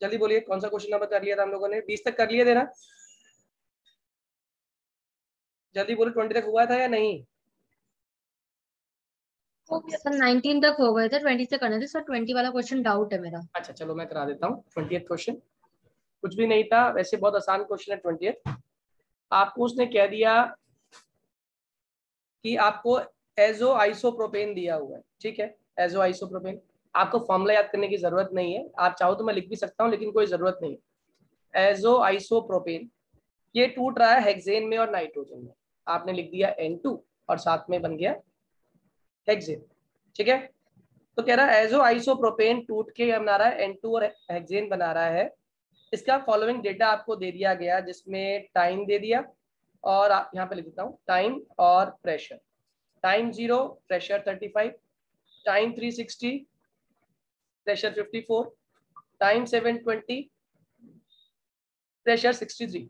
जल्दी बोलिए कौन सा क्वेश्चन नंबर कर लिया था हम लोगों ने? 20 तक कर लिए थे ना? जल्दी बोलो, 20 तक हुआ था या नहीं? सर 19 तक हो गए थे, 20 से करने थे सर। 20 वाला क्वेश्चन डाउट है मेरा। अच्छा चलो मैं करा देता हूँ 20th क्वेश्चन। कुछ भी नहीं था वैसे, बहुत आसान क्वेश्चन है 20th। आपको उसने कह दिया कि आपको एजो आइसोप्रोपेन दिया हुआ है, ठीक है। एजो आइसोप्रोपेन, आपको फॉर्मूला याद करने की जरूरत नहीं है, आप चाहो तो मैं लिख भी सकता हूँ लेकिन कोई जरूरत नहीं है। एजो आइसोप्रोपेन ये टूट रहा है हेक्सेन में और नाइट्रोजन में। आपने लिख दिया N2 और साथ में बन गया हेक्सेन, ठीक है। तो कह रहा है एजो आइसोप्रोपेन टूट के बना रहा है N2 और हेक्सेन बना रहा है। इसका फॉलोइंग डेटा आपको दे दिया गया, जिसमें टाइम दे दिया और यहाँ पे लिख देता हूँ टाइम और pressure. Time 0, pressure 35, time 360, pressure 54, time 720, pressure 63।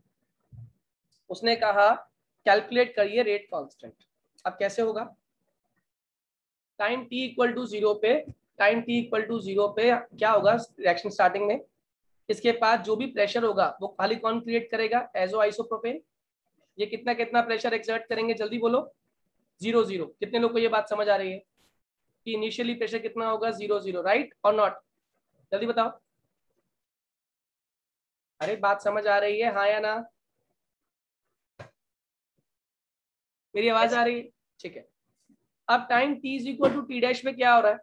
उसने कहा कैलकुलेट करिए रेट कांस्टेंट। अब कैसे होगा? टाइम t इक्वल टू 0 पे, टाइम t इक्वल टू 0 पे क्या होगा रिएक्शन स्टार्टिंग में? इसके पास जो भी प्रेशर होगा वो खाली कौन क्रिएट करेगा? Azo isopropene. ये कितना कितना प्रेशर एक्सर्ट करेंगे? जल्दी बोलो। 0 0। कितने लोग को ये बात समझ आ रही है कि इनिशियली प्रेशर कितना होगा? 0 0, राइट और नॉट? जल्दी बताओ। अरे बात समझ आ रही है हाँ या ना? मेरी आवाज आ रही है? ठीक है। अब time t is equal to T dash में क्या हो रहा है?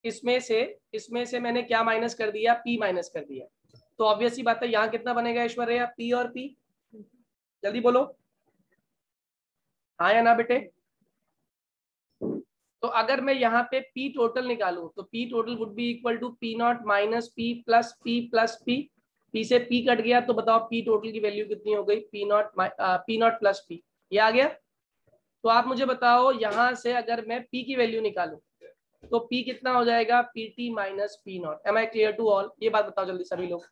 इसमें से मैंने क्या माइनस कर दिया? p माइनस कर दिया। तो ऑब्वियस ही बात है यहाँ कितना बनेगा ऐश्वर्या? p और p। जल्दी बोलो हाँ या ना बेटे? तो अगर मैं यहाँ पे p टोटल निकालूं तो p total would be equal to p not minus p plus p plus p। p से p कट गया तो बताओ p टोटल की वैल्यू कितनी हो गई? p not plus p। ये आ गया। तो आप मुझे बताओ यहाँ से अगर मैं p की वैल्यू निकालूं तो p कितना हो जाएगा? pt minus p not. Am I clear to all? ये बात बताओ जल्दी सभी लोग।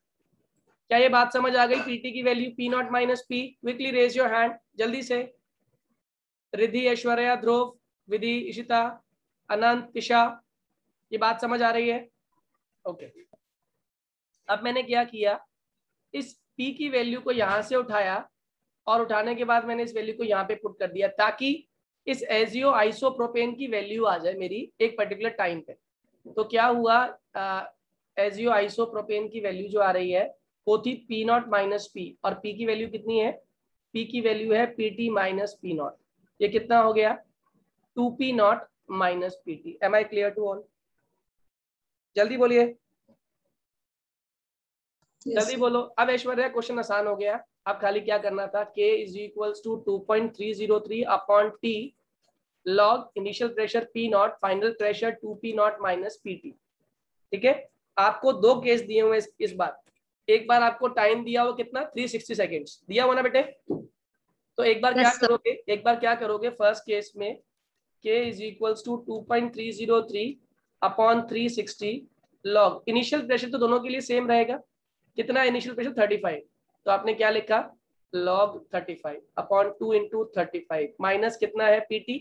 क्या ये बात समझ आ गई? pt की value p not minus p। Quickly raise your hand जल्दी से। रिद्धि, ऐश्वर्या, ध्रुव, विधि, इशिता, अनंत, तिशा, ये बात समझ आ रही है? ओके। अब मैंने क्या किया, इस p की वैल्यू को यहां से उठाया और उठाने के बाद मैंने इस वैल्यू को यहाँ पे पुट कर दिया ताकि इस एजियो आइसोप्रोपेन की वैल्यू आ जाए मेरी एक पर्टिकुलर टाइम पे। तो क्या हुआ, एजियो आइसोप्रोपेन की वैल्यू जो आ रही है वो थी p नॉट माइनस पी, और p की वैल्यू कितनी है? p की वैल्यू है pt माइनस पी नॉट। ये कितना हो गया? 2p not minus pt। Am I clear to all? जल्दी बोलिए, जल्दी बोलो। अब ऐश्वर्या क्वेश्चन आसान हो गया। अब खाली क्या करना था, k is equals to 2.303 upon t log initial pressure p not, final pressure 2p not minus pt। ठीक है। आपको दो केस दिए हुए इस बार। एक बार आपको टाइम दिया हुआ कितना? 360 सेकेंड्स दिया हुआ ना बेटे? तो एक बार क्या Yes, sir. करोगे, एक बार क्या करोगे फर्स्ट केस में, k is equals to 2.303 upon 360 log initial pressure तो दोनों के लिए सेम रहेगा। कितना इनिशियल प्रेशर? 35। तो आपने क्या लिखा? log 35 अपॉन 2 इंटू 35 माइनस कितना है? पीटी।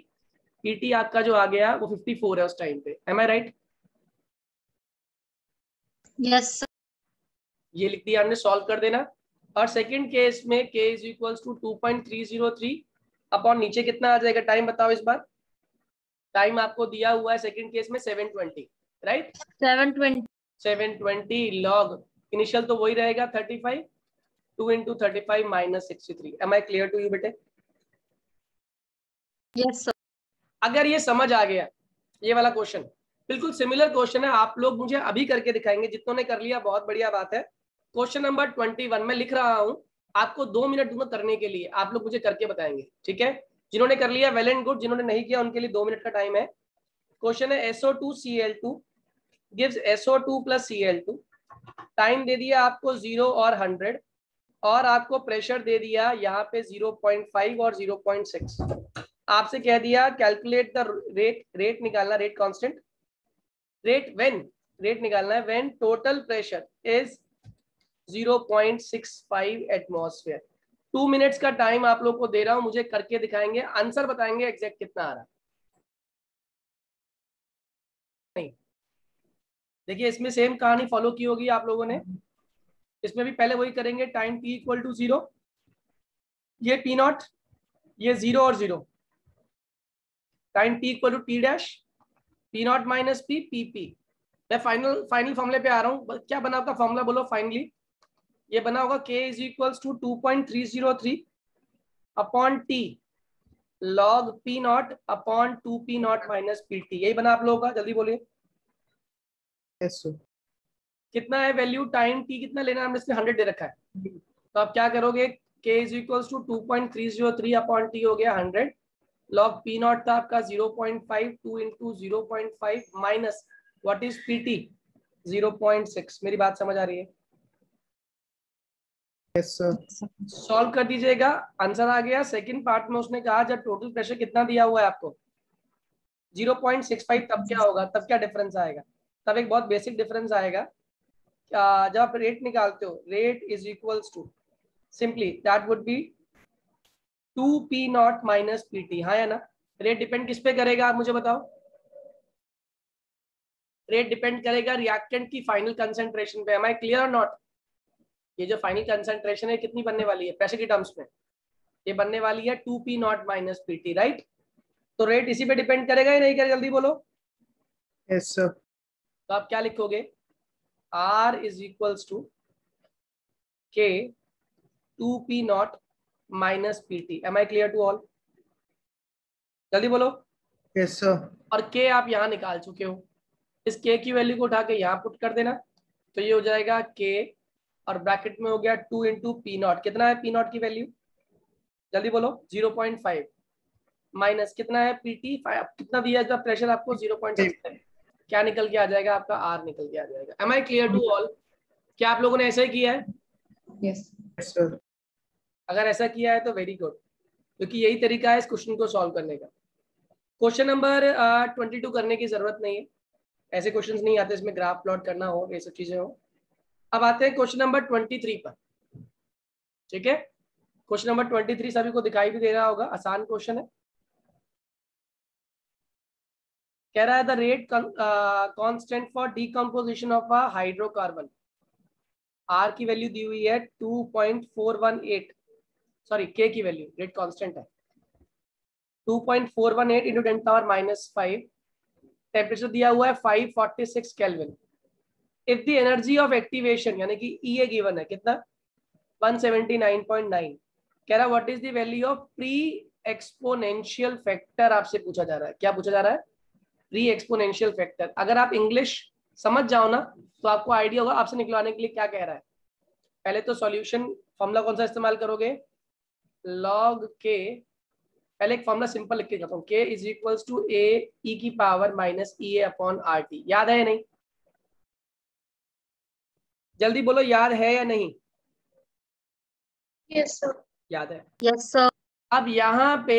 पीटी आपका जो आ गया वो 54 है उस टाइम पे। M I right? Yes, sir. ये लिख दिया हमने, सॉल्व कर देना। और सेकंड केस में k is equals to 2.303 upon नीचे कितना आ जाएगा? टाइम बताओ इस बार। टाइम आपको दिया हुआ है सेकंड केस में 720, राइट? 720. 720 लॉग इनिशियल तो वही रहेगा 35, 2 into 35 minus 63। Am I clear to you बेटे? Yes, sir. अगर ये समझ आ गया, ये वाला क्वेश्चन बिल्कुल सिमिलर क्वेश्चन है, आप लोग मुझे अभी करके दिखाएंगे। जितनों ने कर लिया बहुत बढ़िया बात है। क्वेश्चन नंबर 21 मैं लिख रहा हूं, आपको 2 मिनट दूंगा करने के लिए, आप लोग मुझे करके बताएंगे, ठीक है? जिन्होंने कर लिया वेल एंड गुड, जिन्होंने नहीं किया उनके लिए 2 मिनट का टाइम है। क्वेश्चन है SO2Cl2 gives SO2 plus Cl2। Time दे दिया आपको 0 और 100, और आपको प्रेशर दे दिया यहाँ पे 0.5 और 0.6। आपसे कह दिया कैलकुलेट द रेट, रेट निकालना, rate constant, rate when, rate निकालना है when total pressure is 0.65 atmosphere. 2 minutes का टाइम आप लोग को दे रहा हूं, मुझे करके दिखाएंगे, आंसर बताएंगे एग्जैक्ट कितना आ रहा है। नहीं देखिए, इसमें सेम कहानी फॉलो की होगी आप लोगों ने। इसमें भी पहले वही करेंगे, टाइम t इक्वल टू 0, ये पी नॉट, ये 0 और 0, time t equal to T dash P not minus P P P. मैं फाइनल फॉर्मूले पे आ रहा हूँ। क्या बना आपका फॉर्मूला बोलो फाइनली? ये बना होगा k is equals to 2.303 upon T log P not upon 2 P not minus P T. यही बना आप लोगों का, जल्दी बोलिए। Yes sir. कितना है वैल्यू? टाइम t कितना लेना है हमने, इसमें 100 दे रखा है, तो आप क्या करोगे? k is equals to 2.303 upon T हो गया 100, लॉग पी नॉट था आपका 0.5, 2 into 0.5 minus what is P T 0.6। मेरी बात समझ आ रही है? Yes sir. सॉल्व कर दीजिएगा, आंसर आ गया। सेकंड पार्ट में उसने कहा जब टोटल प्रेशर कितना दिया हुआ है आपको 0.65, तब क्या होगा, तब क्या डिफरेंस आएगा? तब एक बहुत बेसिक डिफरेंस आएगा। जब आप रेट निकालते हो, rate is equals to simply that would be 2 P not minus P T. हाँ या ना? रेट डिपेंड किस पे करेगा आप मुझे बताओ? रेट डिपेंड करेगा रिएक्टेंट की फाइनल कंसेंट्रेशन पे। एम आई क्लियर और नॉट? ये जो फाइनल कंसेंट्रेशन है कितनी बनने वाली है प्रेशर की टर्म्स में? ये बनने वाली है 2 P not minus P T, right? तो रेट इसी पे डिपेंड करेगा या नहीं करेगा, जल्दी बोलो। Yes sir. तो आप क्या लिखोगे? R is equals to K 2 P not minus P T. Am I clear to all? जल्दी बोलो। Yes sir. और K आप यहाँ निकाल चुके हो, इस K की वैल्यू को उठा के यहाँ पुट कर देना, तो ये हो जाएगा K और ब्रैकेट में हो गया 2 इंटू पी नॉट। कितना है पी नॉट की वैल्यू? जल्दी बोलो। 0.5 माइनस कितना है पी टी, कितना दिया है प्रेशर आपको? 0.6। क्या निकल के आ जाएगा आपका? R निकल के आ जाएगा। Am I clear to all? क्या आप लोगों ने ऐसे ही किया है? Yes sir. अगर ऐसा किया है तो वेरी गुड, क्योंकि यही तरीका है इस क्वेश्चन को सॉल्व करने का। क्वेश्चन नंबर 22 करने की जरूरत नहीं है, ऐसे क्वेश्चंस नहीं आते इसमें ग्राफ प्लॉट करना हो, ये सब चीजें हो। अब आते हैं क्वेश्चन नंबर 23 पर। ठीक है, क्वेश्चन नंबर 23 सभी को दिखाई भी दे रहा होगा, आसान क्वेश्चन है। कह रहा है the rate constant for decomposition of a hydrocarbon. R की वैल्यू दी हुई है 2.418, सॉरी के की वैल्यू, रेट कांस्टेंट है 2.418 इंटू 10 पावर माइनस 5, टेम्परेचर दिया हुआ है 546 kelvin. If the energy of activation यानी कि ई ए गिवन है कितना? 179.9। कह रहा what is the value of pre exponential factor, आपसे पूछा जा रहा है। क्या पूछा जा रहा है? Pre exponential factor. अगर आप इंग्लिश समझ जाओ ना तो आपको आइडिया होगा आपसे निकलवाने के लिए क्या कह रहा है। पहले तो सॉल्यूशन फॉर्मूला कौन सा इस्तेमाल करोगे? लॉग के, पहले एक फॉर्मूला सिंपल लिख के जाता हूँ, के इज इक्वल्स टू ए ई की power minus E A upon R T. याद है या नहीं? जल्दी बोलो, याद है या नहीं? Yes sir. याद है। Yes sir. अब यहाँ पे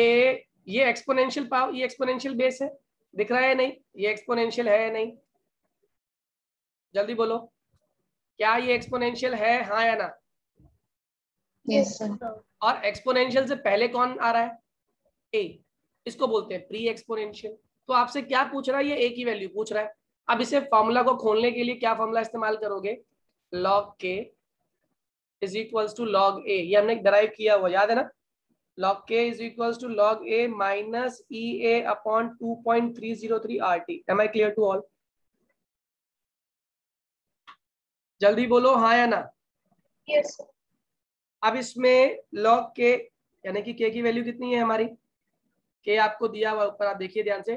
ये एक्सपोनेंशियल पावर, ये एक्सपोनेंशियल बेस है, दिख रहा है या नहीं? ये एक्सपोनेंशियल है या नहीं? जल्दी बोलो, क्या ये एक्सपोनेंशियल है, हाँ या ना? Yes sir. और एक्सपोनेंशियल से पहले कौन आ रहा है? ए, इसको बोलते हैं प्री एक्सपोनेंशियल। तो आपसे क्या पूछ रहा है? ये ए की वैल्यू पूछ रहा है। अब इसे फॉर्मूला को खोलने के लिए क्या फॉर्मूला इस्तेमाल करोगे? लॉग के इज इक्वल्स टू लॉग ए, ये हमने डराइव किया हुआ, याद है ना? log k is equals to log a minus ea upon 2.303 RT. Am I clear to all? जल्दी बोलो हाँ या ना? यस। अब इसमें log k यानी कि k की वैल्यू कितनी है हमारी? k आपको दिया हुआ ऊपर, आप देखिए ध्यान से,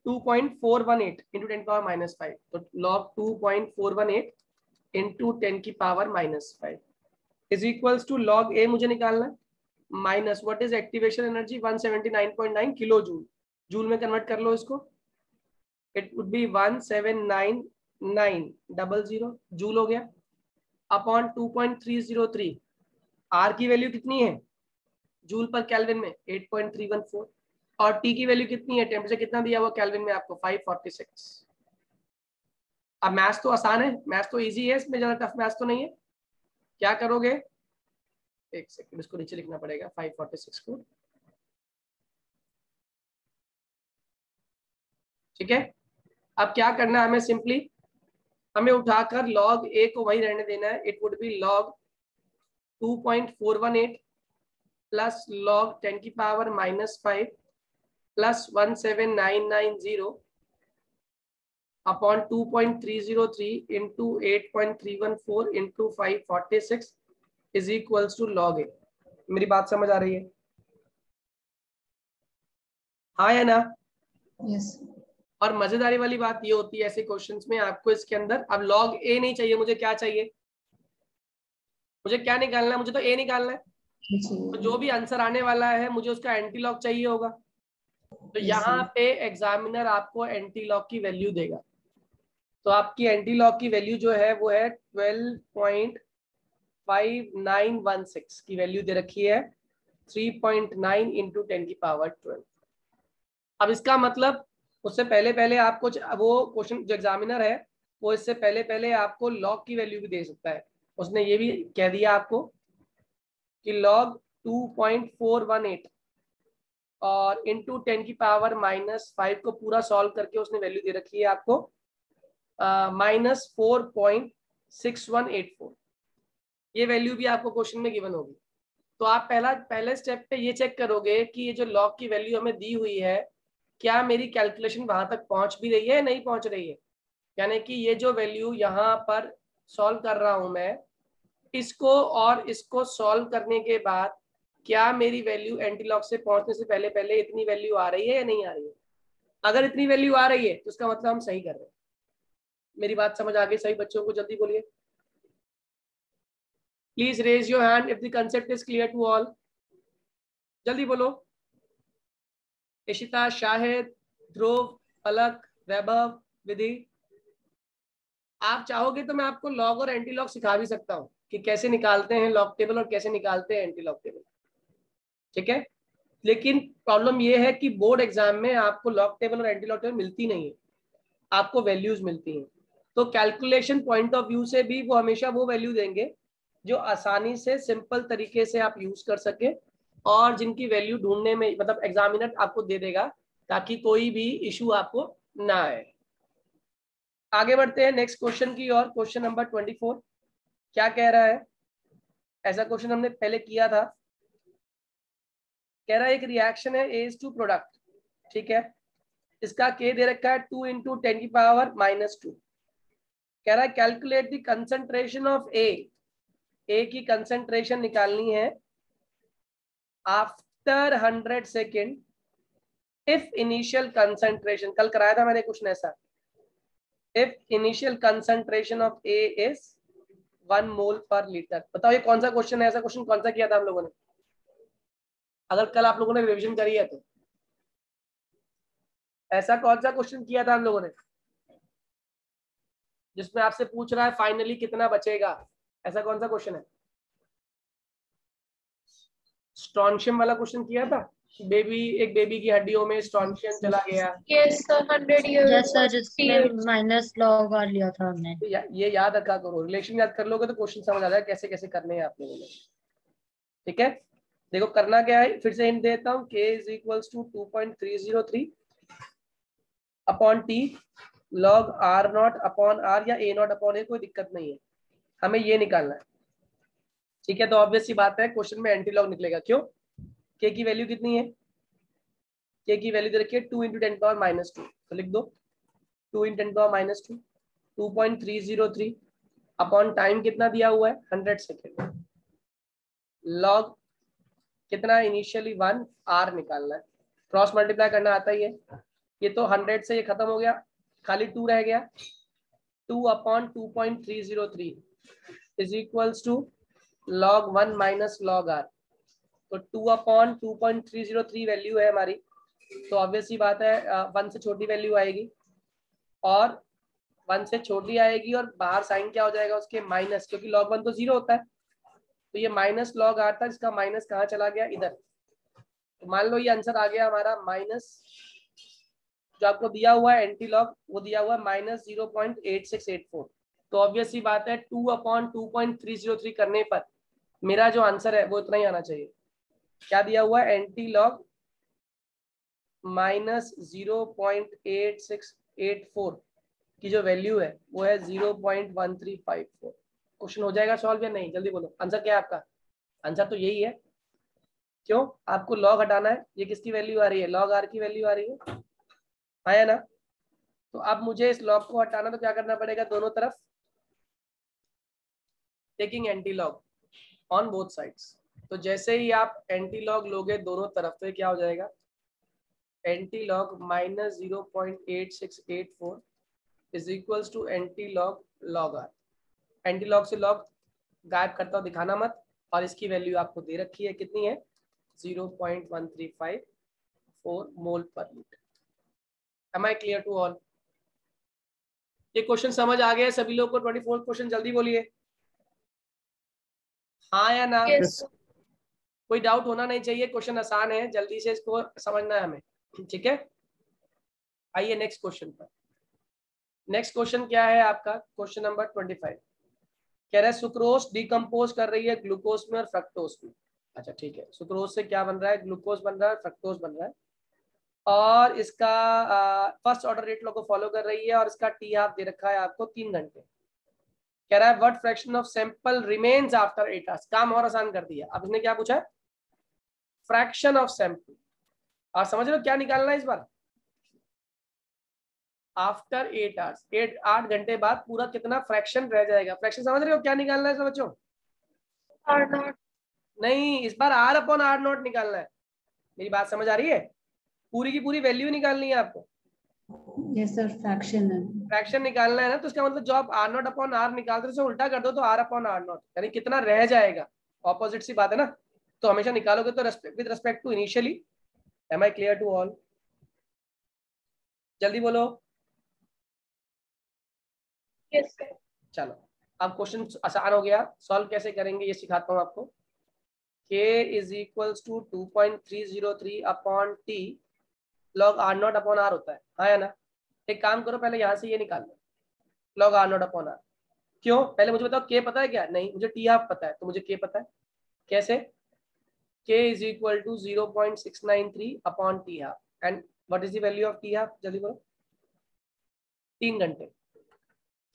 2.418 इंटू 10 पावर माइनस 5। तो log 2.418 इंटू 10 की power minus 5 is equals to log a मुझे निकालना है minus what is activation energy 179.9 kilo joule. Joule में कन्वर्ट कर लो इसको, इट वुड बी 179,900 जूल हो गया अपॉन 2.303। आर की वैल्यू कितनी है जूल पर केल्विन में? 8.314। और टी की वैल्यू कितनी है, टेम्परेचर कितना दिया हुआ केल्विन में आपको? 546। अब मैथ्स तो आसान है, मैथ्स तो इजी है, इसमें ज्यादा टफ मैथ्स तो नहीं है। क्या करोगे? एक सेकंड, इसको नीचे लिखना पड़ेगा 546 को। ठीक है, अब क्या करना है हमें? सिंपली हमें उठाकर log a को वही रहने देना है. It would be log 2.418 plus log 10 की power -5 plus 17990 upon 2.303 into 8.314 into 546 is equals to log a. मेरी बात समझ आ रही है? हाँ या ना? Yes. और मजेदारी वाली बात ये होती है ऐसे क्वेश्चंस में, आपको इसके अंदर अब log a नहीं चाहिए, मुझे क्या चाहिए? मुझे क्या निकालना है? मुझे तो a निकालना है. तो जो भी आंसर आने वाला है मुझे उसका एंटी लॉग चाहिए होगा. तो यहाँ पे एग्जामिनर आपको एंटी लॉग की वैल्यू देगा. तो आपकी एंटी लॉग की वैल्यू जो है वो है 12.5916 की वैल्यू दे रखी है. 3.9 इंटू 10 की पावर 12. अब इसका मतलब उससे पहले पहले आपको वो क्वेश्चन जो एग्जामिनर है वो इससे पहले पहले आपको लॉग की वैल्यू भी दे सकता है. उसने ये भी कह दिया आपको कि log 2.418 और इंटू 10 की पावर -5 को पूरा सॉल्व करके उसने वैल्यू दे रखी है आपको -4.6184. ये वैल्यू भी आपको क्वेश्चन में गिवन होगी. तो आप पहले स्टेप पे ये चेक करोगे कि ये जो log की वैल्यू हमें दी हुई है क्या मेरी कैलकुलेशन वहां तक पहुंच भी रही है या नहीं पहुंच रही है. यानी कि ये जो वैल्यू यहाँ पर सॉल्व कर रहा हूं मैं, इसको और इसको सॉल्व करने के बाद क्या मेरी वैल्यू एंटी लॉग से पहुंचने से पहले पहले इतनी वैल्यू आ रही है या नहीं आ रही है. अगर इतनी वैल्यू आ रही है तो उसका मतलब हम सही कर रहे हैं. मेरी बात समझ आ गई? सही बच्चों को जल्दी बोलिए. Please raise your hand if the concept is clear to all. जल्दी बोलो. इशिता, शाहिद, ध्रुव, पलक, वैभव, विधि. आप चाहोगे तो मैं आपको लॉग और एंटी लॉग सिखा भी सकता हूँ कि कैसे निकालते हैं लॉग टेबल और कैसे निकालते हैं एंटी लॉग टेबल. ठीक है. लेकिन प्रॉब्लम ये है कि बोर्ड एग्जाम में आपको लॉग टेबल और एंटी लॉग टेबल मिलती नहीं है, आपको वैल्यूज मिलती हैं. तो कैलकुलेशन पॉइंट ऑफ व्यू से भी वो हमेशा वो वैल्यू देंगे जो आसानी से सिंपल तरीके से आप यूज कर सके और जिनकी वैल्यू ढूंढने में मतलब एग्जामिनर आपको दे देगा ताकि कोई भी इशू आपको ना आए. आगे बढ़ते हैं नेक्स्ट क्वेश्चन की ओर. क्वेश्चन नंबर 24 क्या कह रहा है? ऐसा क्वेश्चन हमने पहले किया था. कह रहा है एक रिएक्शन है AS2 प्रोडक्ट. ठीक है. इसका K दे रखा है 2 इंटू 10 की पावर -2. कह रहा है calculate the concentration of A की कंसंट्रेशन निकालनी है after 100 second if initial concentration, कल कराया था मैंने क्वेश्चन ऐसा, if initial concentration of A is 1 मोल पर लीटर. बताओ ये कौन सा क्वेश्चन है? ऐसा क्वेश्चन कौन सा किया था हम लोगों ने? अगर कल आप लोगों ने रिवीजन करी है तो ऐसा कौन सा क्वेश्चन किया था हम लोगों ने जिसमें आपसे पूछ रहा है फाइनली कितना बचेगा? ऐसा कौन सा क्वेश्चन है? स्ट्रॉन्शियम वाला क्वेश्चन किया था. एक बेबी की हड्डियों में स्ट्रॉन्शियम चला गया. Yes sir, 100 years. Yes sir, जिसमें माइनस लॉग और लिया था हमने. ये याद रखा करो. रिलेशन याद कर लोगे तो क्वेश्चन समझ आ जाएगा कैसे कैसे करने हैं आप लोगों ने. ठीक है. देखो करना क्या है, फिर से हिंट देता हूँ. K is equals to 2.303 upon T log R0 upon R या A0 अपॉन A, कोई दिक्कत नहीं है. हमें ये निकालना है. ठीक है. तो ऑब्वियस सी बात है क्वेश्चन में एंटी लॉग निकलेगा. क्यों? K की वैल्यू कितनी है? K की वैल्यू दे रखी है 2 इंटू 10 पावर -2. तो लिख दो 2 इंटू 10 पावर -2 2.303 अपॉन टाइम कितना दिया हुआ है 100 सेकेंड. लॉग कितना इनिशियली 1 R निकालना है. क्रॉस मल्टीप्लाई करना आता ही है. ये तो 100 से ये खत्म हो गया, खाली 2 रह गया. 2 upon 2.303 is equals to log 1 minus log R. तो 2 अपॉन 2.303 वैल्यू है हमारी. तो ऑब्वियस ही बात है 1 से छोटी वैल्यू आएगी और 1 से छोटी आएगी और बाहर साइन क्या हो जाएगा उसके माइनस, क्योंकि log 1 तो 0 होता है. तो ये माइनस log R था, इसका माइनस कहाँ चला गया? इधर. तो मान लो ये आंसर आ गया हमारा माइनस, जो आपको दिया हुआ है एंटी लॉग वो दिया हुआ है -0.8684. तो ऑब्वियस ही बात है 2 अपॉन 2.303 करने पर मेरा जो आंसर है वो इतना ही आना चाहिए. क्या दिया हुआ है? एंटी लॉग -0.8684 की जो वैल्यू है वो है 0.1354। क्वेश्चन हो जाएगा सॉल्व या नहीं? जल्दी बोलो, आंसर क्या है आपका? आंसर तो यही है। क्यों? आपको लॉग हटाना है। ये किसकी वैल्यू आ रही है? लॉग आर की वैल्यू आ रही है, है ना? तो अब मुझे इस लॉग को हटाना, तो क्या करना पड़ेगा? दोनों तरफ taking anti log on both sides. तो जैसे ही आप एंटी लॉग लोगे दोनों तरफ, तो ये क्या हो जाएगा? Anti log minus 0.8684 is equals to anti log log R. Anti log से लॉग गायब करता हूं, दिखाना मत। और इसकी वैल्यू आपको दे रखी है, कितनी है? 0.1354 मोल पर litre. Am I clear to all? ये क्वेश्चन समझ आ गया सभी लोग को? 24 क्वेश्चन जल्दी बोलिए, हाँ या ना? Yes. कोई डाउट होना नहीं चाहिए, क्वेश्चन आसान है, जल्दी से इसको समझना है हमें, ठीक है? आइए नेक्स्ट क्वेश्चन पर। नेक्स्ट क्वेश्चन क्या है आपका? क्वेश्चन नंबर 25 कह रहा है सुक्रोज डिकम्पोज कर रही है ग्लूकोज में और फ्रक्टोज में। अच्छा ठीक है, सुक्रोज से क्या बन रहा है? ग्लूकोज बन रहा है, फ्रक्टोज बन रहा है, और इसका फर्स्ट ऑर्डर रेट लॉ को फॉलो कर रही है, और इसका टी हाफ दे रखा है आपको 3 घंटे। कह रहा है what fraction of sample remains after 8 hours. काम और आसान कर दिया। अब इसने क्या पूछा है? Fraction of sample. और समझ लो क्या निकालना है इस बार? आफ्टर 8 आवर्स, 8 घंटे बाद पूरा कितना फ्रैक्शन रह जाएगा। फ्रैक्शन समझ रहे हो क्या निकालना है बच्चों? और नॉट। नहीं, इस बार आर अपॉन आर नॉट निकालना है। मेरी बात समझ आ रही है? पूरी की पूरी वैल्यू निकालनी है आपको। Yes sir, fraction है। फ्रैक्शन निकालना है ना, तो इसका मतलब जो आप आर नॉट अपॉन आर निकालते हो उसे उल्टा कर दो तो आर अपॉन आर नॉट, यानी कितना रह जाएगा। ऑपोजिट सी बात है ना, तो हमेशा निकालोगे तो with respect to initially. Am I clear to all? जल्दी बोलो। यस चलो अब क्वेश्चन आसान हो गया, सॉल्व कैसे करेंगे ये सिखाता हूँ आपको। k is equals to 2.303 upon T log R not upon R होता है, हाँ या ना? एक काम करो, पहले यहाँ से ये निकाल लो, log R not upon R. क्यों? पहले मुझे बताओ k पता है क्या? नहीं, मुझे टी हाफ पता है, तो मुझे k पता है। कैसे? k is equal to 0.693 upon T half, and what is the value of T half? जल्दी बोलो। 3 घंटे,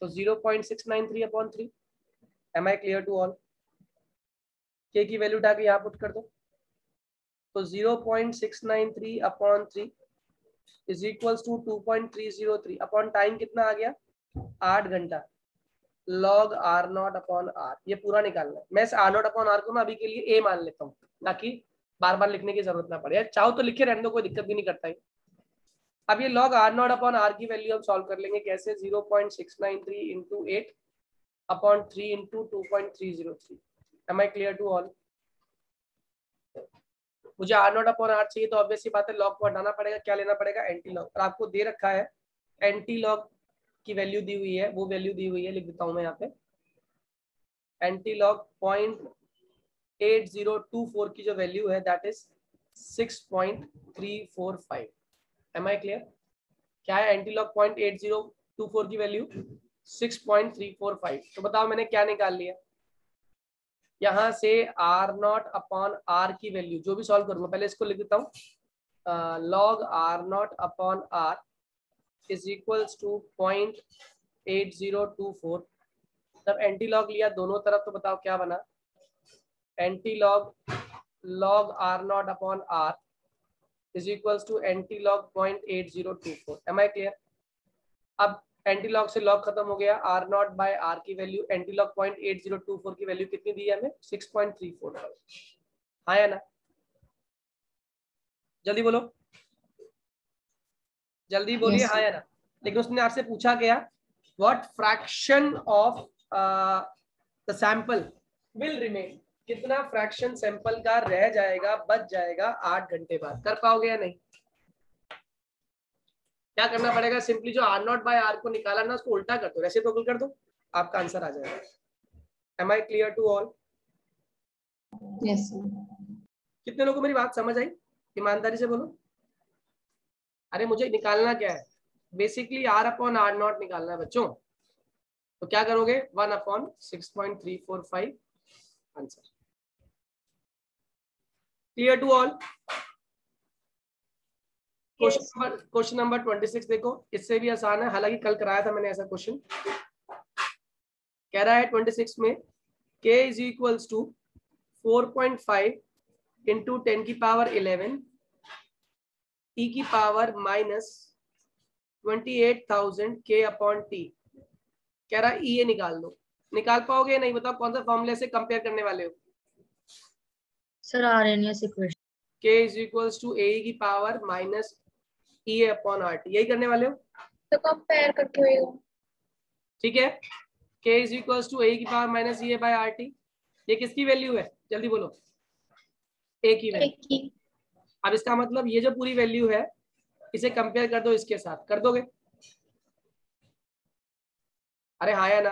तो 0.693 upon 3। Am I clear to all? k की वैल्यू उठा के यहाँ पुट कर दो, तो 0.693 upon 3 is equals to 2.303 upon time कितना आ गया? 8 घंटा, log R not upon R. ये पूरा निकालना है। मैं इस आर नॉट अपॉन आर को ना अभी के लिए ए मान लेता हूँ, ताकि बार बार लिखने की जरूरत ना पड़े। चाहो तो लिखे रहने दो, कोई दिक्कत भी नहीं करता है। अब ये log R not upon R की वैल्यू हम सॉल्व कर लेंगे। कैसे? 0.693 into 8 upon 3 into 2.303। Am I clear to all? मुझे आर नॉट अपॉन आर चाहिए, तो ऑब्वियस सी बात है लॉग को हटाना पड़ेगा। क्या लेना पड़ेगा? Anti log. और आपको दे रखा है एंटी लॉग की वैल्यू दी हुई है, वो वैल्यू दी हुई है, लिख देता हूं मैं यहाँ पे। एंटी लॉग 0.8024 की जो वैल्यू है that is 6.345। Am I clear? क्या है एंटी लॉग 0.8024 की वैल्यू? 6.345। तो बताओ मैंने क्या निकाल लिया? यहाँ से आर नॉट अपॉन आर की वैल्यू जो भी सॉल्व करूंगा, पहले इसको लिख देता हूँ। Log R not upon R is equals to 0.8024। तब एंटी लॉग लिया दोनों तरफ, तो बताओ क्या बना? Anti log log R not upon R is equals to anti log 0.8024। Am I clear? अब एंटी लॉग से लॉग खत्म हो गया, आर नॉट बाय आर की वैल्यू, एंटी लॉग 0.8024 की वैल्यू कितनी दी है हमें? 6.345। हाँ या ना? जल्दी बोलो, जल्दी बोलिए, Yes, हाँ या ना? लेकिन उसने आपसे पूछा गया what fraction of the sample will remain. कितना फ्रैक्शन सैंपल का रह जाएगा, बच जाएगा 8 घंटे बाद? कर पाओगे या नहीं? क्या करना पड़ेगा? सिंपली जो आर नॉट बाय आर को निकाला ना, उसको उल्टा कर दो, रेसिप्रोकल कर दो, आपका आंसर आ जाएगा। Am I clear to all? yes sir. कितने लोगों को मेरी बात समझ आई? ईमानदारी से बोलो। अरे मुझे निकालना क्या है? Basically R upon R not निकालना है बच्चों। तो क्या करोगे? 1/6.345 answer. Clear to all? Question number 26 देखो, इससे भी आसान है, हालांकि कल कराया था मैंने ऐसा क्वेश्चन। कह रहा है 26 में k is equals to 4.5 into 10 की पावर 11 e की power minus 28,000 k upon t। कह रहा है ये निकाल दो। निकाल पाओगे नहीं? बताओ कौन सा फॉर्मूले से कंपेयर करने वाले हो? Sir Arrhenius equation. k is equals to a की power minus e upon r t, यही करने वाले हो? तो कंपेयर करके होएगा। ठीक है, k is equals to a की power minus e by r t। ये किसकी वैल्यू है? जल्दी बोलो। a की वैल्यू। एक ही। अब इसका मतलब ये जो पूरी वैल्यू है इसे कंपेयर कर दो इसके साथ, कर दोगे? अरे हाँ या ना?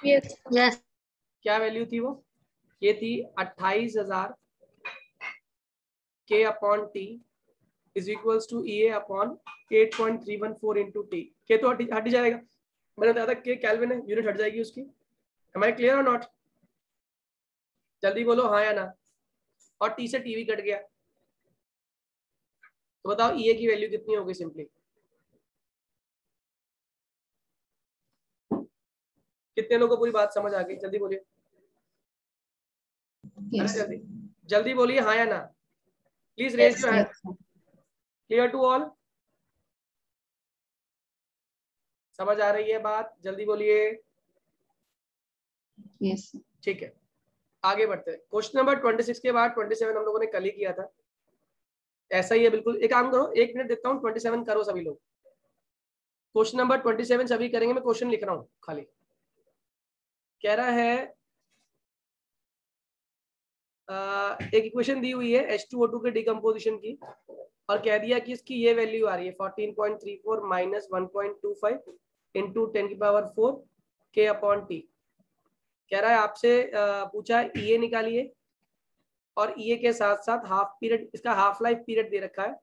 यस यस क्या वैल्यू थी वो? ये थी 28,000 k upon T is equals to E upon 8.314 into T. के तो हट ही जाएगा, मैंने बताया था के केल्विन है, यूनिट हट जाएगी उसकी। एम आई क्लियर और नॉट? जल्दी बोलो हाँ या ना। और टी से टीवी कट गया, तो बताओ ई की वैल्यू कितनी होगी? सिंपली कितने लोगों को पूरी बात समझ आ गई? जल्दी बोलिए। अरे Yes. जल्दी जल्दी बोलिए हाँ या ना। Please raise your hand. Yes, sir. Clear to all? समझ आ रही है बात? जल्दी बोलिए। Yes, sir. ठीक है, आगे बढ़ते हैं। क्वेश्चन नंबर 26 के बाद 27 हम लोगों ने कल ही किया था, ऐसा ही है बिल्कुल। एक काम करो, 1 मिनट देता हूँ, 27 करो सभी लोग। क्वेश्चन नंबर 27 सभी करेंगे, मैं क्वेश्चन लिख रहा हूँ खाली। कह रहा है एक इक्वेशन दी हुई है H2O2 के डिकम्पोजिशन की, और कह दिया कि इसकी ये वैल्यू आ रही है 14.34 माइनस 1.25 इंटू 10 की पावर 4 k अपॉन टी। कह रहा है आपसे पूछा है ये निकालिए, और ये के साथ साथ हाफ पीरियड, इसका हाफ लाइफ पीरियड दे रखा है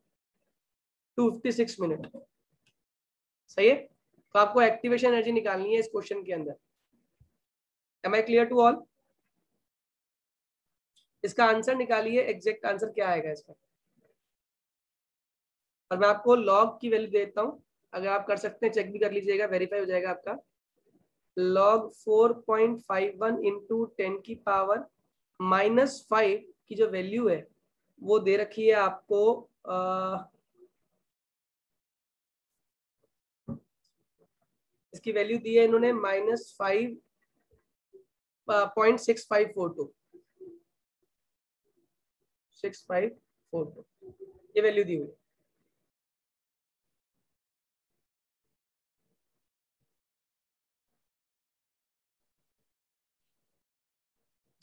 256 मिनट। सही है, तो आपको एक्टिवेशन एनर्जी निकालनी है इस क्वेश्चन के अंदर। Am I clear to all? इसका आंसर निकालिए, एग्जैक्ट आंसर क्या आएगा इसका। और मैं आपको लॉग की वैल्यू देता हूं, अगर आप कर सकते हैं चेक भी कर लीजिएगा, वेरीफाई हो जाएगा आपका। लॉग 4.51 इंटू 10 की पावर माइनस 5 की जो वैल्यू है वो दे रखी है आपको इसकी वैल्यू दी है इन्होंने माइनस 5.6542 6542, ये वैल्यू दी हुई है।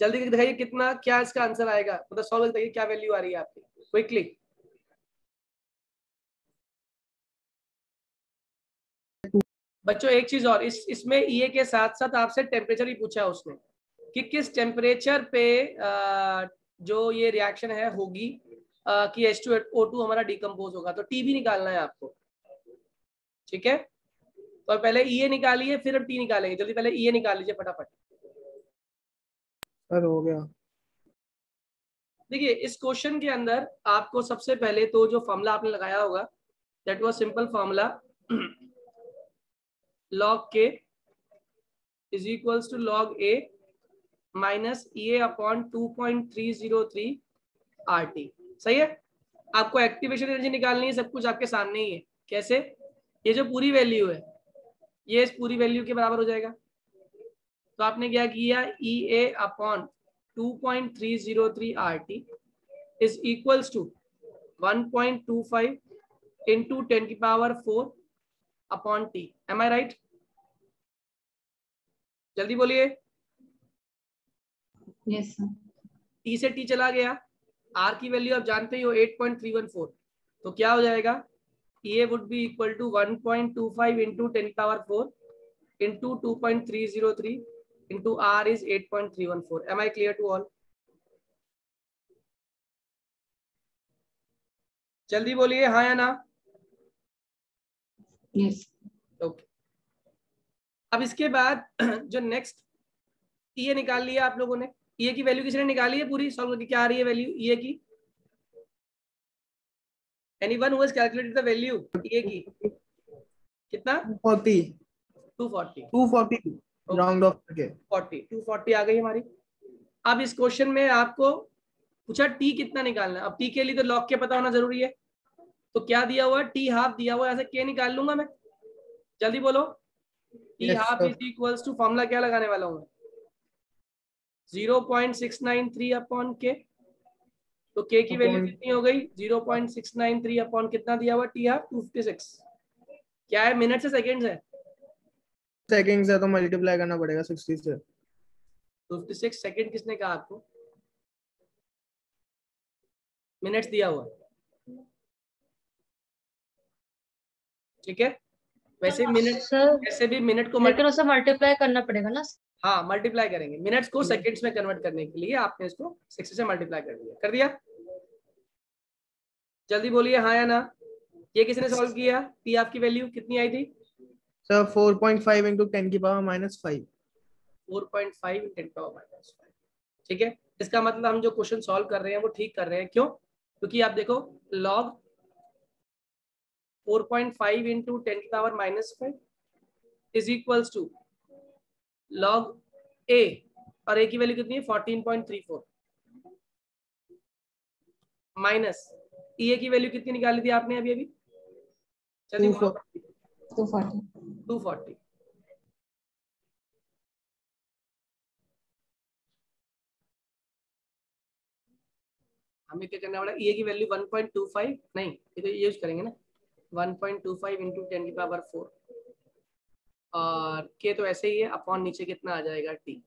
जल्दी दिखाइए कितना, क्या इसका आंसर आएगा, मतलब सॉल्व बताइए क्या वैल्यू आ रही है आपकी क्विकली। बच्चों एक चीज और, इसमें ये के साथ साथ आपसे टेम्परेचर भी पूछा है उसने कि किस टेम्परेचर पे जो ये रिएक्शन है होगी कि H2O2 हमारा डिकम्पोज होगा, तो टी भी निकालना है आपको। ठीक है, तो पहले ये निकालिए फिर हम टी निकालेंगे। जल्दी पहले ये निकाल लीजिए फटाफट। सर हो गया। देखिए इस क्वेश्चन के अंदर आपको सबसे पहले तो जो फॉर्मूला आपने लगाया होगा that was simple formula log k is equals to log a minus E upon 2.303 RT। सही है, आपको एक्टिवेशन एनर्जी निकालनी है, सब कुछ आपके सामने ही है। कैसे? ये जो पूरी वैल्यू है ये इस पूरी वैल्यू के बराबर हो जाएगा, तो आपने क्या किया, E A upon 2.303 RT is equals to 1.25 into 10 की power 4 upon T. Am I right? जल्दी बोलिए। Yes, sir. टी से टी चला गया, आर की वैल्यू आप जानते ही हो 8.314, तो क्या हो जाएगा, ये would be equal to 1.25 into 10 power 4 into 2.303 into R is 8.314। Am I clear to all? जल्दी बोलिए हाँ या ना। Yes. ओके, अब इसके बाद जो नेक्स्ट ये निकाल लिया आप लोगों ने, ये की वैल्यू किसी ने निकाली है पूरी सॉल्व करके? क्या आ रही है वैल्यू ये की? Anyone who has calculated the value A की? कितना? 240 240 राउंड ऑफ करके 240 आ गई हमारी। अब इस क्वेश्चन में आपको पूछा टी कितना निकालना है। अब टी के लिए तो लॉग के पता होना जरूरी है, तो क्या दिया हुआ है? टी हाफ दिया हुआ है, ऐसे के निकाल लूंगा मैं। जल्दी बोलो। T Yes, half sir. Is equals to, formula क्या लगाने वाला हूँ? 0.693 अपॉन के। तो के की वैल्यू Upon- कितनी हो गई? 0.693 अपॉन कितना दिया हुआ? T half 256। क्या है, मिनट से सेकेंड्स है? सेकंड से तो मल्टीप्लाई करना पड़ेगा 60 से। 56 सेकेंड किसने कहा आपको? मिनट्स दिया हुआ, ठीक है। वैसे मिनट, सर वैसे भी मिनट को लेकिन उसे मल्टीप्लाई करना पड़ेगा ना। हाँ मल्टीप्लाई करेंगे, मिनट्स को सेकंड्स में कन्वर्ट करने के लिए आपने इसको 60 से मल्टीप्लाई कर दिया। कर दिया? जल्दी बोलिए हाँ या ना। ये किसने सॉल्व किया? टी आपकी वैल्यू कितनी आई थी? सर 4.5 इंटू 10 की पावर -5। 4.5 × 10⁻⁵। ठीक है, इसका मतलब हम जो क्वेश्चन सॉल्व कर रहे हैं वो ठीक कर रहे हैं। क्यों? क्योंकि आप देखो log 4.5 into 10⁻⁵ is equals to log A, और ए की वैल्यू कितनी है? 14.34 माइनस ए की वैल्यू कितनी निकाली थी आपने अभी अभी? चलिए 240. 240। हमें क्या करना पड़ा? ए की वैल्यू 1.25 नहीं, ये तो यूज करेंगे ना, 1.25 इंटू 10⁻⁴, और के तो ऐसे ही है, अपॉन नीचे कितना आ जाएगा? T.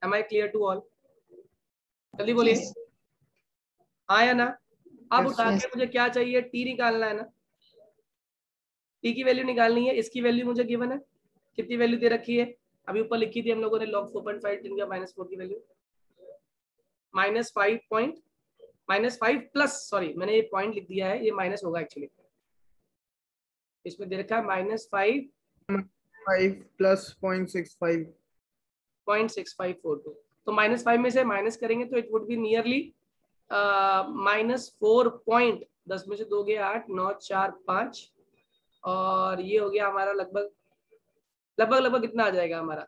Am I clear to all? जल्दी बोलिए Yes. हाँ या ना। अब Yes, उठा yes. के मुझे क्या चाहिए? टी निकालना है ना, टी की वैल्यू निकालनी है। इसकी वैल्यू मुझे गिवन है, कितनी वैल्यू दे रखी है? अभी ऊपर लिखी थी हम लोगों ने, log 4.5 10⁻⁴ की वैल्यू -5 प्लस, सॉरी मैंने ये पॉइंट लिख दिया है, ये माइनस होगा एक्चुअली। इसमें दे रखा है -5 5 प्लस 0.65 0.6542। तो -5 में से माइनस करेंगे तो इट वुड बी नियरली -4 10 में से 2 गया 8 9 4 5, और ये हो गया हमारा लगभग लगभग कितना आ जाएगा हमारा?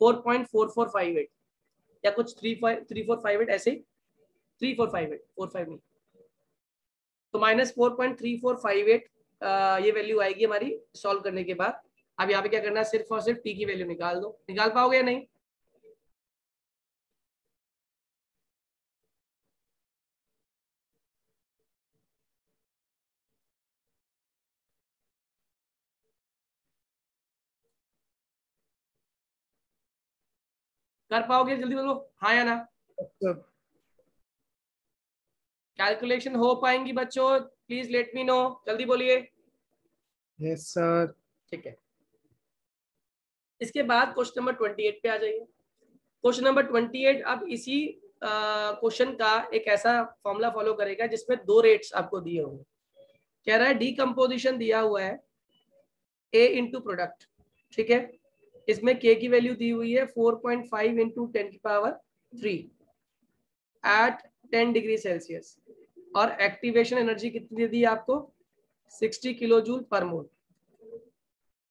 4.4458 या कुछ 3458 ऐसे, 3458 45 नहीं, तो -4.3458 ये वैल्यू आएगी हमारी सॉल्व करने के बाद। अब यहाँ पे क्या करना है? सिर्फ और सिर्फ टी की वैल्यू निकाल दो। निकाल पाओगे या नहीं? कर पाओगे? जल्दी बोलो हाँ या ना। सर। कैलकुलेशन हो पाएंगी बच्चों? प्लीज लेट मी नो, जल्दी बोलिए। Yes sir. ठीक है, इसके बाद क्वेश्चन नंबर 28 पे आ जाइए। क्वेश्चन नंबर 28 अब इसी क्वेश्चन का एक ऐसा फॉर्मूला फॉलो करेगा जिसमें 2 रेट्स आपको दिए होंगे। कह रहा है डीकम्पोजिशन दिया हुआ है ए इंटू प्रोडक्ट, ठीक है। इसमें के की वैल्यू दी हुई है 4.5 इंटू 10⁻³ एट 10 डिग्री सेल्सियस, और एक्टिवेशन एनर्जी कितनी दी आपको? 60 किलो जूल पर मोल।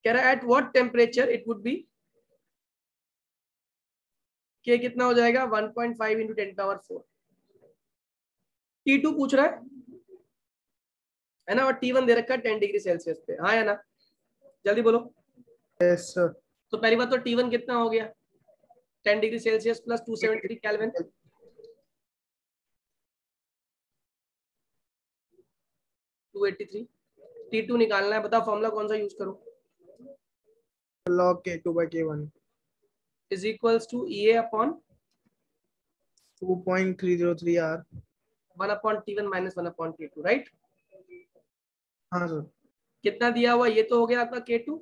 कह रहा है at what temperature it would B, के कितना हो जाएगा? 1.5 इंटू 10⁻⁴। T2 पूछ रहा है ना, और T1 दे रखा है 10 डिग्री सेल्सियस पे, हाँ या ना। जल्दी बोलो। Yes sir. तो पहली बात तो T1 कितना हो गया? 10 degree Celsius plus 273 kelvin, 283। T2 निकालना है, बताओ फॉर्मूला कौन सा यूज करूं? log k2/k1 is equals to EA upon 2.303 r। 1 upon T1 minus 1 upon T2, right. हाँ सर। कितना दिया हुआ? ये तो हो गया आपका K2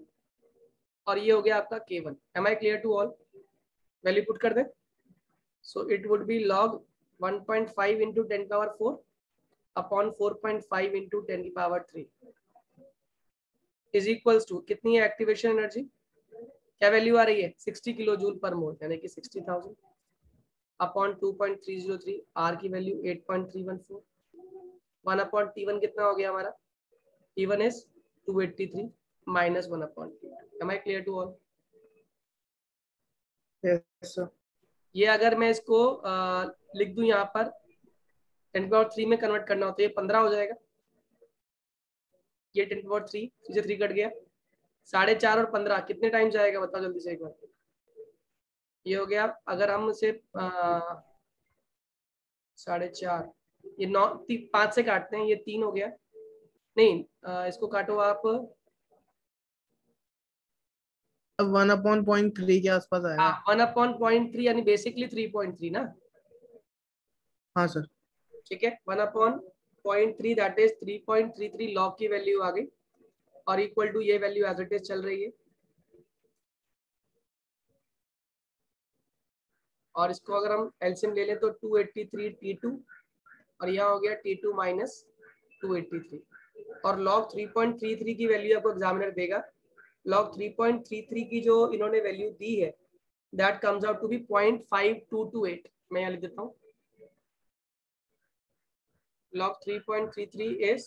और ये हो गया आपका K1। Am I clear to all? Value put कर दे। So it would be log 1.5 into 10⁻⁴ upon 4.5 into 10⁻³ is equals to कितनी है एक्टिवेशन एनर्जी? क्या वैल्यू आ रही है? 60 किलो जूल पर मोल, यानी कि 60,000 अपॉन 2.303, आर की वैल्यू 8.314, 1/T1 कितना हो गया हमारा? T1 is 283 minus 1/T2. Am I clear to all? Yes sir. ये अगर मैं इसको लिख दूं यहाँ पर 10⁻³ में कन्वर्ट करना हो तो ये 15 हो जाएगा। ये 10⁻³ 3 से 3 कट गया, 4.5 और 15 कितने टाइम जाएगा बताओ जल्दी से एक बार। ये हो गया, अगर हम इसे 4.5, ये 9 5 से काटते हैं, ये 3 हो गया। नहीं इसको काटो आप, 1/0.3 के आसपास आएगा। 1/0.3 यानी बेसिकली 3.3 ना। हाँ सर। ठीक है, 1/0.3 दैट इज 3.33 लॉग की वैल्यू आ गई और इक्वल टू ये वैल्यू एज इट इज चल रही है। और इसको अगर हम एलसीएम ले लें तो 283 T2 और यह हो गया T2 माइनस 283 और log 3.33 की वैल्यू आपको एग्जामिनर देगा। log 3.33 की जो इन्होंने वैल्यू दी है that comes out to be 0.5228। मैं यहाँ लिख देता हूँ, log 3.33 इज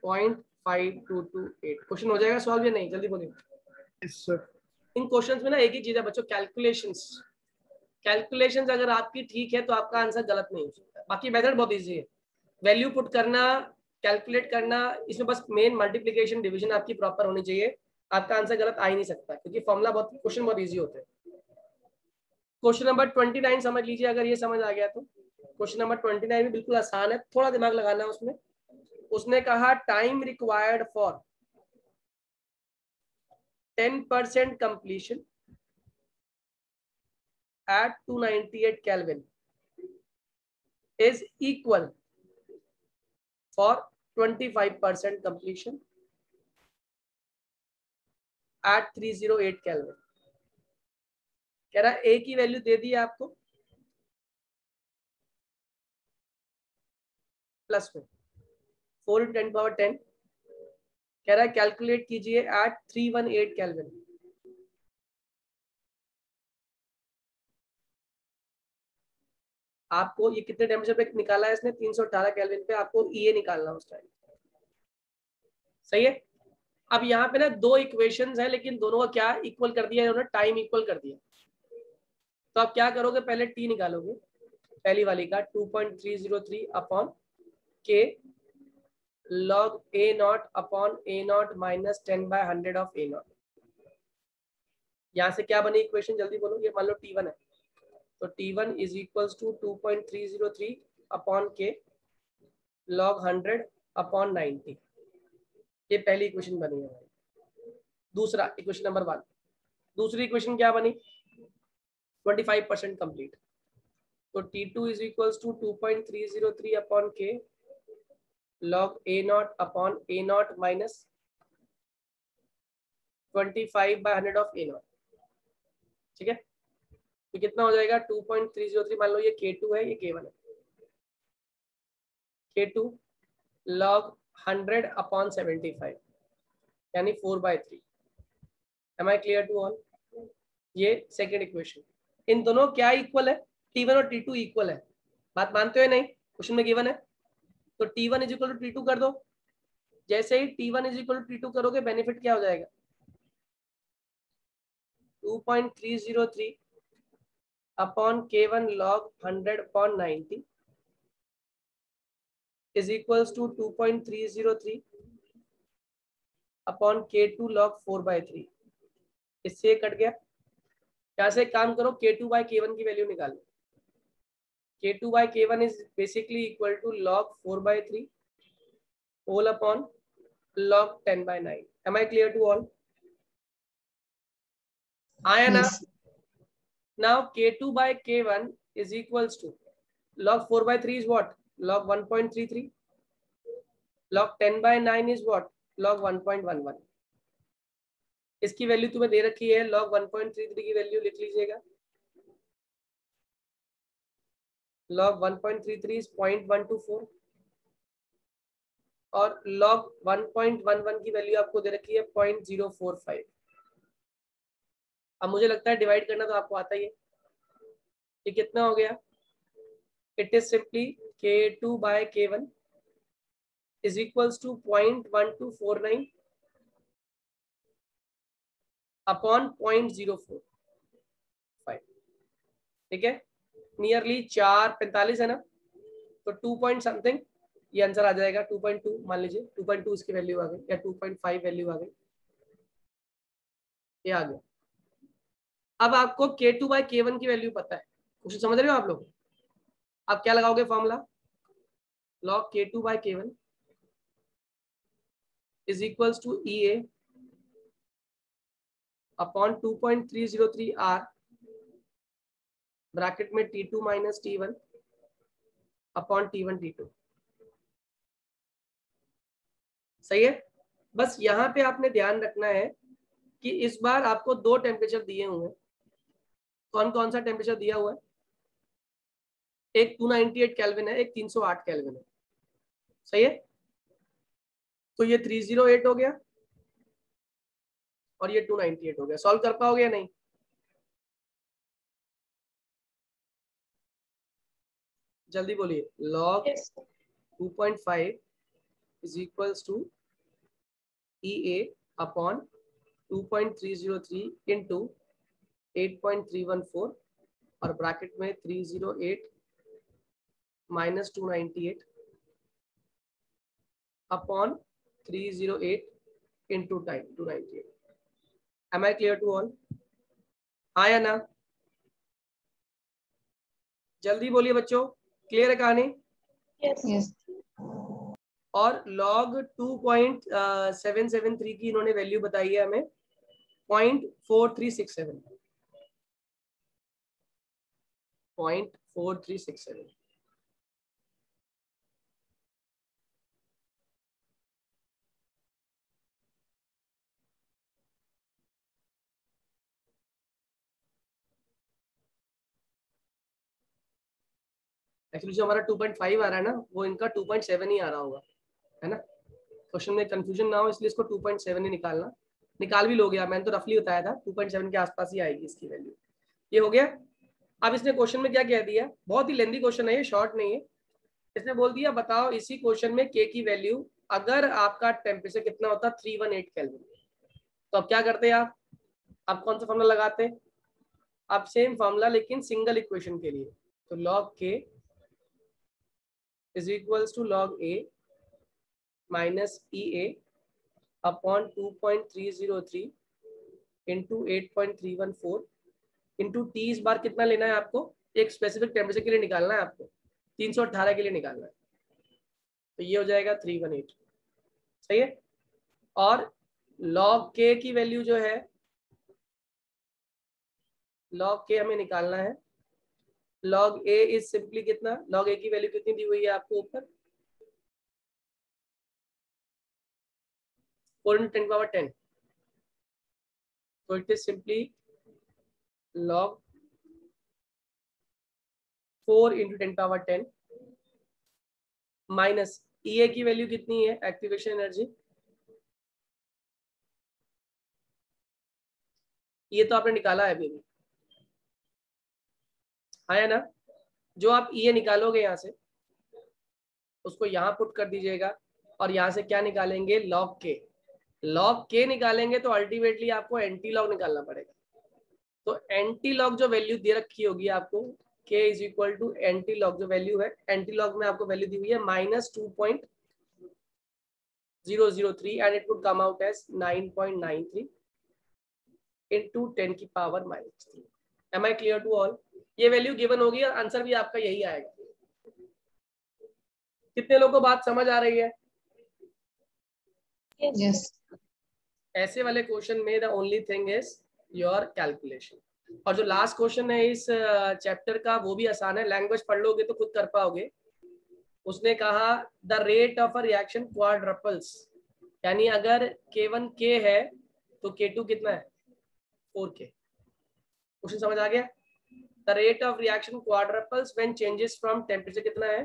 0.5228। क्वेश्चन हो जाएगा सॉल्व या नहीं, जल्दी बोलिए। Yes sir. इन क्वेश्चंस में ना एक ही चीज है बच्चों, कैलकुलेशंस। कैलकुलेशंस अगर आपकी ठीक है तो आपका आंसर गलत नहीं हो सकता। बाकी मेथड बहुत इजी है, वैल्यू पुट करना, कैलकुलेट करना, इसमें बस मेन मल्टीप्लिकेशन डिवीजन आपकी प्रॉपर होनी चाहिए। आपका आंसर गलत आ ही नहीं सकता क्योंकि फॉर्मूला बहुत, क्वेश्चन बहुत इजी होते हैं। क्वेश्चन नंबर 29 समझ लीजिए, अगर ये समझ आ गया तो। क्वेश्चन नंबर 29 भी बिल्कुल आसान है, थोड़ा दिमाग लगाना है उसमें। उसने कहा time required for 10% completion at 298 Kelvin is equal for 25% completion at 308 Kelvin। कह रहा है A की वैल्यू दे दी है आपको प्लस में 4 × 10⁻10। कह रहा है कैलकुलेट कीजिए एट 318 Kelvin। आपको ये कितने टेम्परेचर पे निकाला है इसने? 318 केल्विन पे आपको EA निकालना उस टाइम। सही है। अब यहाँ पे ना दो इक्वेशंस है लेकिन दोनों का क्या इक्वल कर दिया इन्होंने, टाइम इक्वल कर दिया। तो आप क्या करोगे, पहले T निकालोगे, पहली वाली का 2.303 upon K log A0 upon A0 minus 10/100 of A0। यहाँ से क्या बनी इक्वेशन जल्दी बोलो। ये मान लो T1 है तो T1 is equals to 2.303 upon K log 100 upon 90। ये पहली इक्वेशन बनी है। दूसरा इक्वेशन नंबर 1, दूसरी इक्वेशन क्या बनी? 25% कंप्लीट। तो T2 is equals to 2.303 upon K log A0 upon A0 minus 25/100 of A0। ठीक है, तो कितना हो जाएगा? 2.303 मान लो ये K2 है, ये K1 है। K2 log 100 अपॉन 75 यानी 4/3। Am I clear to all? ये सेकेंड इक्वेशन। इन दोनों क्या इक्वल है? T1 और T2 इक्वल है। बात मानते हो नहीं? क्वेश्चन में गिवन है तो T1 is equal to T2 कर दो। जैसे ही T1 is equal to T2 करोगे बेनिफिट क्या हो जाएगा? 2.303 upon K1 log 100 upon 90 is equals to 2.303 upon K2 log 4/3। इससे कट गया। यहाँ से काम करो, K2/K1 की वैल्यू निकालो। K2/K1 is basically equal to log 4/3 whole upon log 10/9। Am I clear to all? आया ना? Yes. Now K2/K1 is equals to log 4/3 is what? Log 1.33। log 10/9 is what? log 1.11। इसकी वैल्यू तुम्हें दे रखी है, log 1.33 की value लिख लीजिएगा। log 1.33 is 0.124 और log 1.11 की वैल्यू आपको दे रखी है 0.045। अब मुझे लगता है डिवाइड करना तो आपको आता ही है। ये कितना हो गया? It is simply K2/K1 is equals to 0.1249 upon 0.045, ठीक है, नियरली 445 है ना, तो 2 पॉइंट समथिंग ये आंसर आ जाएगा। 2.2 मान लीजिए, 2.2 इसकी वैल्यू आ गई, या 2.5 वैल्यू आ गई, ये आ गया। अब आपको K2/K1 की वैल्यू पता है, कुछ समझ रहे हो आप लोग? आप क्या लगाओगे formula, log K2/K1 is equals to EA upon 2.303 R bracket में T2 minus T1 upon T1 T2। सही है। बस यहाँ पे आपने ध्यान रखना है कि इस बार आपको दो टेम्परेचर दिए हुए हैं। कौन कौन सा टेम्परेचर दिया हुआ है? एक 298 केल्विन है, एक 308 केल्विन है। सही है। तो ये 308 हो गया और ये 298 हो गया। सॉल्व कर पाओगे या नहीं? जल्दी बोलिए। log 2.5 is equals to EA upon 2.303 into 8.314 और ब्रैकेट में 308 minus 298 upon 308 into time 298। Am I clear to all? हाँ या ना? जल्दी बोलिए बच्चों, क्लियर है कहानी? Yes. और log 2.773 की इन्होंने वैल्यू बताई है हमें 0.4367। 0.4367। एक्चुअली जो हमारा 2.5 आ रहा है ना, वो इनका 2.7 ही आ रहा होगा, है ना। क्वेश्चन में कंफ्यूजन ना हो इसलिए इसको 2.7 ही निकालना। निकाल भी लोगे आप, मैंने तो रफली बताया था 2.7 के आसपास ही आएगी इसकी वैल्यू। ये हो गया। अब इसने क्वेश्चन में क्या कह दिया, बहुत ही लेंथी क्वेश्चन है ये, शॉर्ट नहीं है। इसने बोल दिया बताओ इसी क्वेश्चन में K की वैल्यू अगर आपका टेम्परेचर कितना होता 318 केल्विन, तो अब क्या करते हैं आप कौन सा फॉर्मूला लगाते? आप सेम फॉर्मूला लेकिन सिंगल इक्वेशन के लिए। तो log K is equals to log A minus EA upon 2.303 into 8.314 into T। इस बार कितना लेना है आपको? एक स्पेसिफिक टेम्परेचर के लिए निकालना है आपको, 318 के लिए निकालना है। तो ये हो जाएगा 318। सही है। और log K की वैल्यू जो है, log K हमें निकालना है। log A इज सिंपली कितना, log A की वैल्यू कितनी दी हुई है आपको ऊपर? 4 × 10⁻10। तो it is simply log 4 × 10⁻10 minus EA की वैल्यू कितनी है, एक्टिवेशन एनर्जी। ये तो आपने निकाला है अभी, हाँ या ना। जो आप EA निकालोगे यहाँ से, उसको यहाँ पुट कर दीजिएगा और यहाँ से क्या निकालेंगे, log K। log K निकालेंगे तो अल्टीमेटली आपको एंटी लॉग निकालना पड़ेगा। तो एंटी लॉग जो वैल्यू दे रखी होगी आपको, K is equal to anti log जो वैल्यू है, एंटी लॉग में आपको वैल्यू दी हुई है -2.003 and it would come out as 9.93 into 10 की power -3। Am I clear to all? ये वैल्यू गिवन होगी और आंसर भी आपका यही आएगा। कितने लोगों को बात समझ आ रही है? Yes. ऐसे वाले क्वेश्चन में the only thing is your calculation. और जो लास्ट क्वेश्चन है इस चैप्टर का वो भी आसान है, लैंग्वेज पढ़ लोगे तो खुद कर पाओगे। उसने कहा the rate of a reaction quadruples, यानी अगर K1 K है तो K2 कितना है, 4K। क्वेश्चन समझ आ गया? The rate of reaction quadruples when changes from temperature कितना है,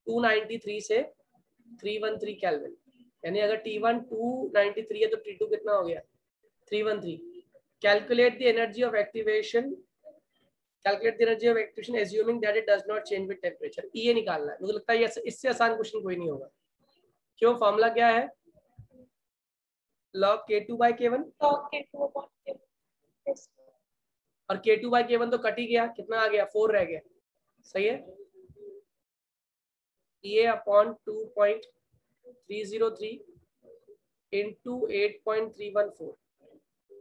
293 से 313 केल्विन। यानी अगर T1 293 है तो T2 कितना हो गया, 313। Calculate the energy of activation, calculate the energy of activation assuming that it does not change with temperature. ये निकालना है। मुझे लगता है इससे आसान क्वेश्चन कोई नहीं होगा। क्यों, फॉर्मूला क्या है, log K2 by K1, log K2 upon K1. Yes. और K2 by K1 तो कट ही गया, कितना आ गया, 4 रह गया, सही है। ये अपॉन 2.303 इंटू 8.314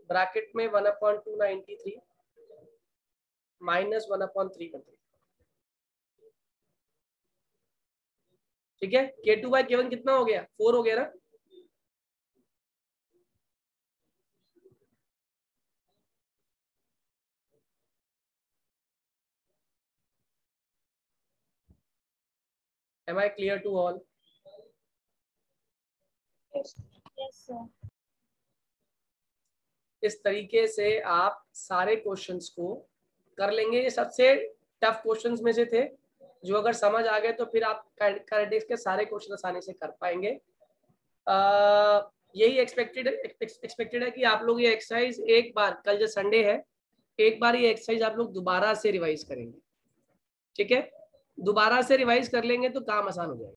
ब्रैकेट में 1/293 माइनस 1/313, ठीक है। K2 by K1 कितना हो गया, 4 हो गया ना। Am I clear to all? Yes. Yes, sir. इस तरीके से आप सारे क्वेश्चंस को कर लेंगे। ये सबसे टफ क्वेश्चंस में से थे, जो अगर समझ आ गए तो फिर आप काइनेटिक्स के सारे क्वेश्चन आसानी से कर पाएंगे। यही एक्सपेक्टेड है कि आप लोग ये एक्सरसाइज एक बार, कल जो संडे है, एक बार ये एक्सरसाइज आप लोग दोबारा से रिवाइज करेंगे, ठीक है। दोबारा से रिवाइज कर लेंगे तो काम आसान हो जाएगा।